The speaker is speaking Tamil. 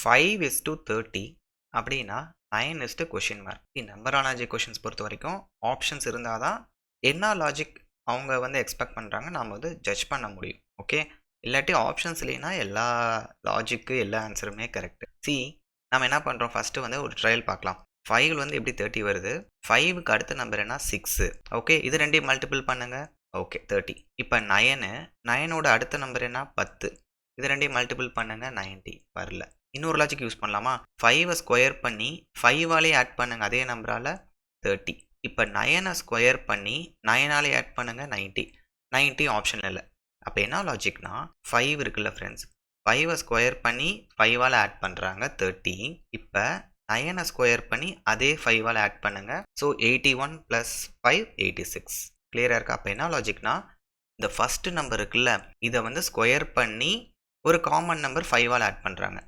5 is to 30 அப்படின்னா 9 is to question mark. Numerology questions பொறுத்த வரைக்கும் ஆப்ஷன்ஸ் இருந்தால் தான் என்ன லாஜிக் அவங்க வந்து எக்ஸ்பெக்ட் பண்ணுறாங்க நாம் வந்து ஜட்ஜ் பண்ண முடியும். ஓகே, இல்லாட்டி ஆப்ஷன்ஸ் இல்லைன்னா எல்லா லாஜிக்கு எல்லா ஆன்சருமே கரெக்டு. நம்ம என்ன பண்ணுறோம், ஃபஸ்ட்டு வந்து ஒரு ட்ரையல் பார்க்கலாம். 5 வந்து எப்படி 30 வருது, 5க்கு அடுத்த நம்பர் என்ன 6. ஓகே, இது ரெண்டையும் மல்டிபிள் பண்ணுங்க. ஓகே 30. இப்போ 9ஓட அடுத்த நம்பர் என்ன 10. இது ரெண்டையும் மல்டிபிள் பண்ணுங்க 90. வரல. இன்னொரு லாஜிக் யூஸ் பண்ணலாமா, 5 ஸ்கொயர் பண்ணி 5ஆலே ஆட் பண்ணுங்க அதே நம்பரால் 30. இப்போ 9 ஸ்கொயர் பண்ணி 9ஆலே ஆட் பண்ணுங்க 90. 90 ஆப்ஷன் இல்லை. அப்போ என்ன லாஜிக்னா 5 இருக்குல்ல ஃப்ரெண்ட்ஸ், 5 ஸ்கொயர் பண்ணி 5ஆல் ஆட் பண்ணுறாங்க 30. இப்போ 9 ஸ்கொயர் பண்ணி அதே 5ஆல் ஆட் பண்ணுங்க. ஸோ 81 + 5 86. கிளியராக இருக்கா? அப்போ என்ன லாஜிக்னா இந்த ஃபஸ்ட்டு நம்பர் இருக்குல்ல, இதை வந்து ஸ்கொயர் பண்ணி ஒரு காமன் நம்பர் 5ஆல் ஆட் பண்ணுறாங்க.